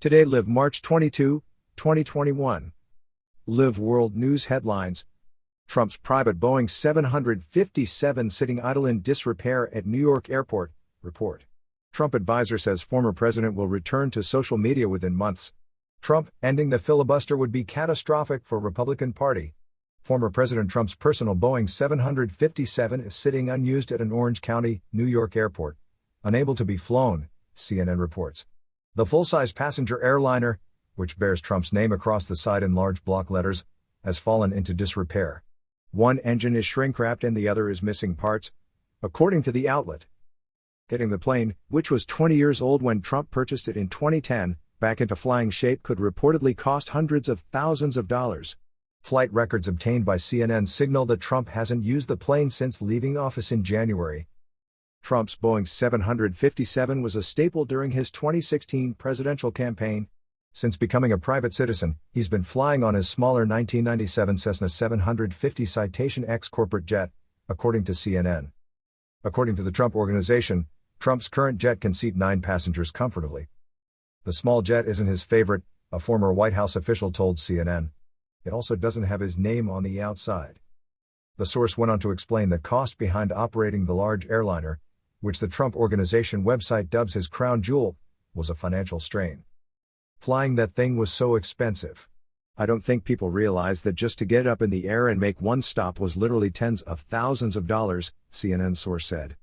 Today, live March 22, 2021. Live World News Headlines. Trump's private Boeing 757 sitting idle in disrepair at New York airport, report. Trump advisor says former president will return to social media within months. Trump ending the filibuster would be catastrophic for Republican Party. Former President Trump's personal Boeing 757 is sitting unused at an Orange County, New York airport, unable to be flown, CNN reports. The full-size passenger airliner, which bears Trump's name across the side in large block letters, has fallen into disrepair. One engine is shrink-wrapped and the other is missing parts, according to the outlet. Getting the plane, which was 20 years old when Trump purchased it in 2010, back into flying shape could reportedly cost hundreds of thousands of dollars. Flight records obtained by CNN signal that Trump hasn't used the plane since leaving office in January. Trump's Boeing 757 was a staple during his 2016 presidential campaign. Since becoming a private citizen, he's been flying on his smaller 1997 Cessna 750 Citation X corporate jet, according to CNN. According to the Trump Organization, Trump's current jet can seat 9 passengers comfortably. The small jet isn't his favorite, a former White House official told CNN. It also doesn't have his name on the outside. The source went on to explain the cost behind operating the large airliner, which the Trump Organization website dubs his crown jewel, was a financial strain. Flying that thing was so expensive. I don't think people realize that just to get up in the air and make one stop was literally tens of thousands of dollars, CNN source said.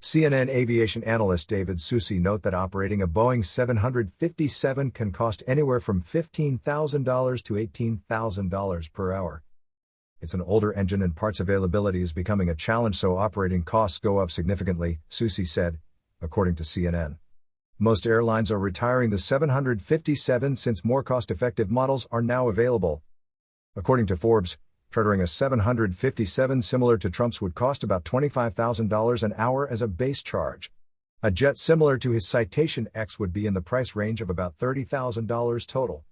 CNN aviation analyst David Susi note that operating a Boeing 757 can cost anywhere from $15,000 to $18,000 per hour. It's an older engine and parts availability is becoming a challenge, so operating costs go up significantly, Susi said, according to CNN. Most airlines are retiring the 757 since more cost-effective models are now available. According to Forbes, chartering a 757 similar to Trump's would cost about $25,000 an hour as a base charge. A jet similar to his Citation X would be in the price range of about $30,000 total.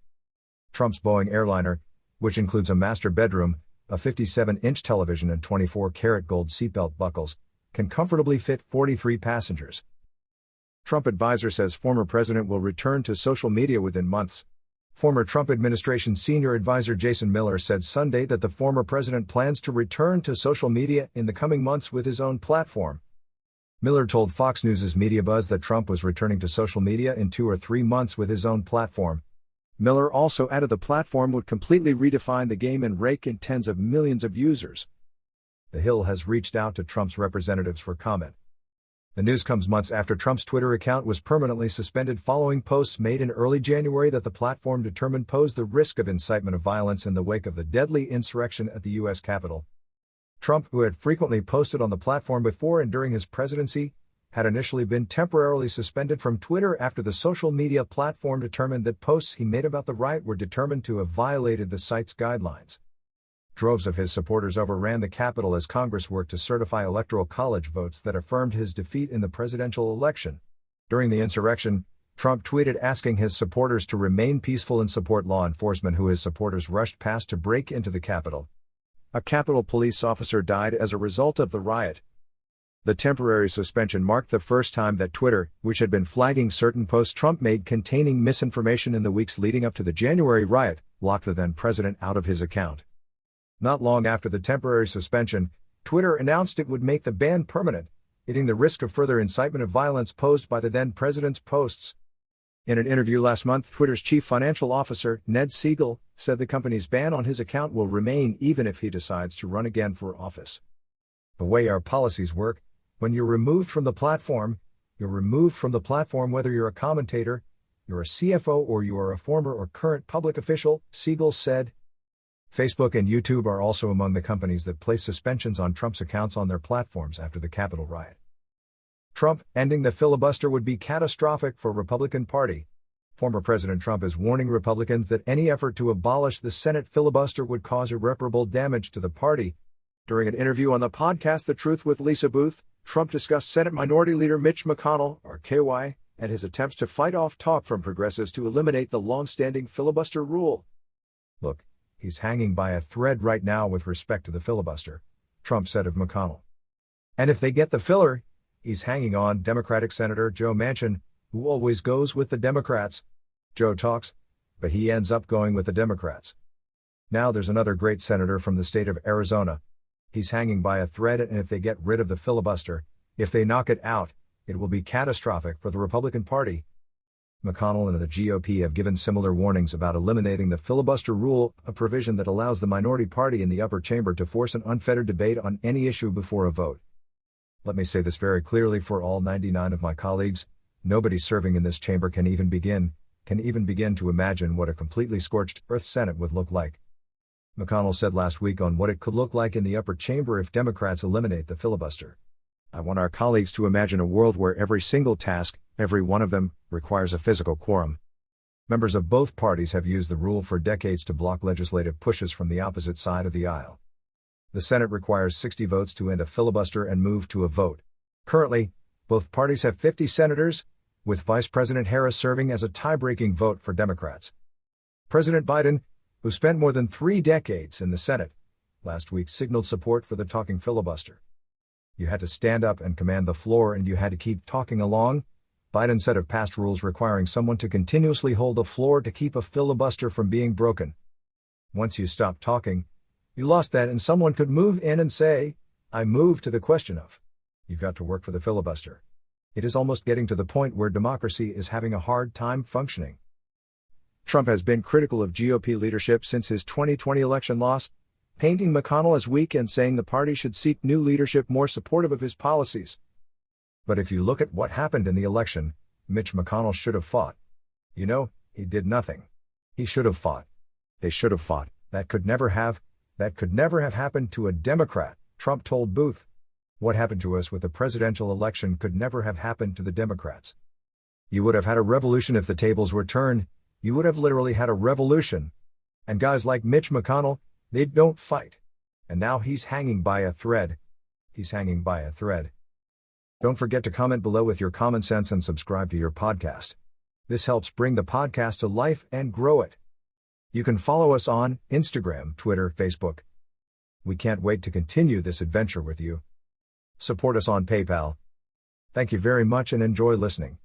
Trump's Boeing airliner, which includes a master bedroom, a 57-inch television and 24-karat gold seatbelt buckles, can comfortably fit 43 passengers. Trump advisor says former president will return to social media within months. Former Trump administration senior advisor Jason Miller said Sunday that the former president plans to return to social media in the coming months with his own platform. Miller told Fox News' MediaBuzz that Trump was returning to social media in 2 or 3 months with his own platform. Miller also added the platform would completely redefine the game and rake in tens of millions of users. The Hill has reached out to Trump's representatives for comment. The news comes months after Trump's Twitter account was permanently suspended following posts made in early January that the platform determined posed the risk of incitement of violence in the wake of the deadly insurrection at the U.S. Capitol. Trump, who had frequently posted on the platform before and during his presidency, had initially been temporarily suspended from Twitter after the social media platform determined that posts he made about the riot were determined to have violated the site's guidelines. Droves of his supporters overran the Capitol as Congress worked to certify Electoral College votes that affirmed his defeat in the presidential election. During the insurrection, Trump tweeted asking his supporters to remain peaceful and support law enforcement, who his supporters rushed past to break into the Capitol. A Capitol police officer died as a result of the riot. The temporary suspension marked the first time that Twitter, which had been flagging certain posts Trump made containing misinformation in the weeks leading up to the January riot, locked the then president out of his account. Not long after the temporary suspension, Twitter announced it would make the ban permanent, hitting the risk of further incitement of violence posed by the then president's posts. In an interview last month, Twitter's chief financial officer, Ned Siegel, said the company's ban on his account will remain even if he decides to run again for office. The way our policies work, when you're removed from the platform, you're removed from the platform whether you're a commentator, you're a CFO, or you are a former or current public official, Siegel said. Facebook and YouTube are also among the companies that place suspensions on Trump's accounts on their platforms after the Capitol riot. Trump ending the filibuster would be catastrophic for Republican Party. Former President Trump is warning Republicans that any effort to abolish the Senate filibuster would cause irreparable damage to the party. During an interview on the podcast The Truth with Lisa Booth, Trump discussed Senate Minority Leader Mitch McConnell, or KY, and his attempts to fight off talk from progressives to eliminate the long-standing filibuster rule. "Look, he's hanging by a thread right now with respect to the filibuster," Trump said of McConnell. "And if they get the filler, he's hanging on." Democratic Senator Joe Manchin, who always goes with the Democrats, Joe talks, but he ends up going with the Democrats. Now there's another great senator from the state of Arizona. He's hanging by a thread, and if they get rid of the filibuster, if they knock it out, it will be catastrophic for the Republican Party. McConnell and the GOP have given similar warnings about eliminating the filibuster rule, a provision that allows the minority party in the upper chamber to force an unfettered debate on any issue before a vote. Let me say this very clearly for all 99 of my colleagues: nobody serving in this chamber can even begin to imagine what a completely scorched earth Senate would look like. McConnell said last week on what it could look like in the upper chamber if Democrats eliminate the filibuster. I want our colleagues to imagine a world where every single task, every one of them, requires a physical quorum. Members of both parties have used the rule for decades to block legislative pushes from the opposite side of the aisle. The Senate requires 60 votes to end a filibuster and move to a vote. Currently, both parties have 50 senators, with Vice President Harris serving as a tie-breaking vote for Democrats. President Biden, who spent more than 3 decades in the Senate, last week signaled support for the talking filibuster. You had to stand up and command the floor, and you had to keep talking along, Biden said of past rules requiring someone to continuously hold the floor to keep a filibuster from being broken. Once you stopped talking, you lost that, and someone could move in and say, "I move to the question of." You've got to work for the filibuster. It is almost getting to the point where democracy is having a hard time functioning. Trump has been critical of GOP leadership since his 2020 election loss, painting McConnell as weak and saying the party should seek new leadership more supportive of his policies. But if you look at what happened in the election, Mitch McConnell should have fought. He did nothing. He should have fought. They should have fought. That could never have happened to a Democrat, Trump told Booth. What happened to us with the presidential election could never have happened to the Democrats. You would have had a revolution if the tables were turned. You would have literally had a revolution. And guys like Mitch McConnell, they don't fight. And now he's hanging by a thread. Don't forget to comment below with your common sense and subscribe to your podcast. This helps bring the podcast to life and grow it. You can follow us on Instagram, Twitter, Facebook. We can't wait to continue this adventure with you. Support us on PayPal. Thank you very much and enjoy listening.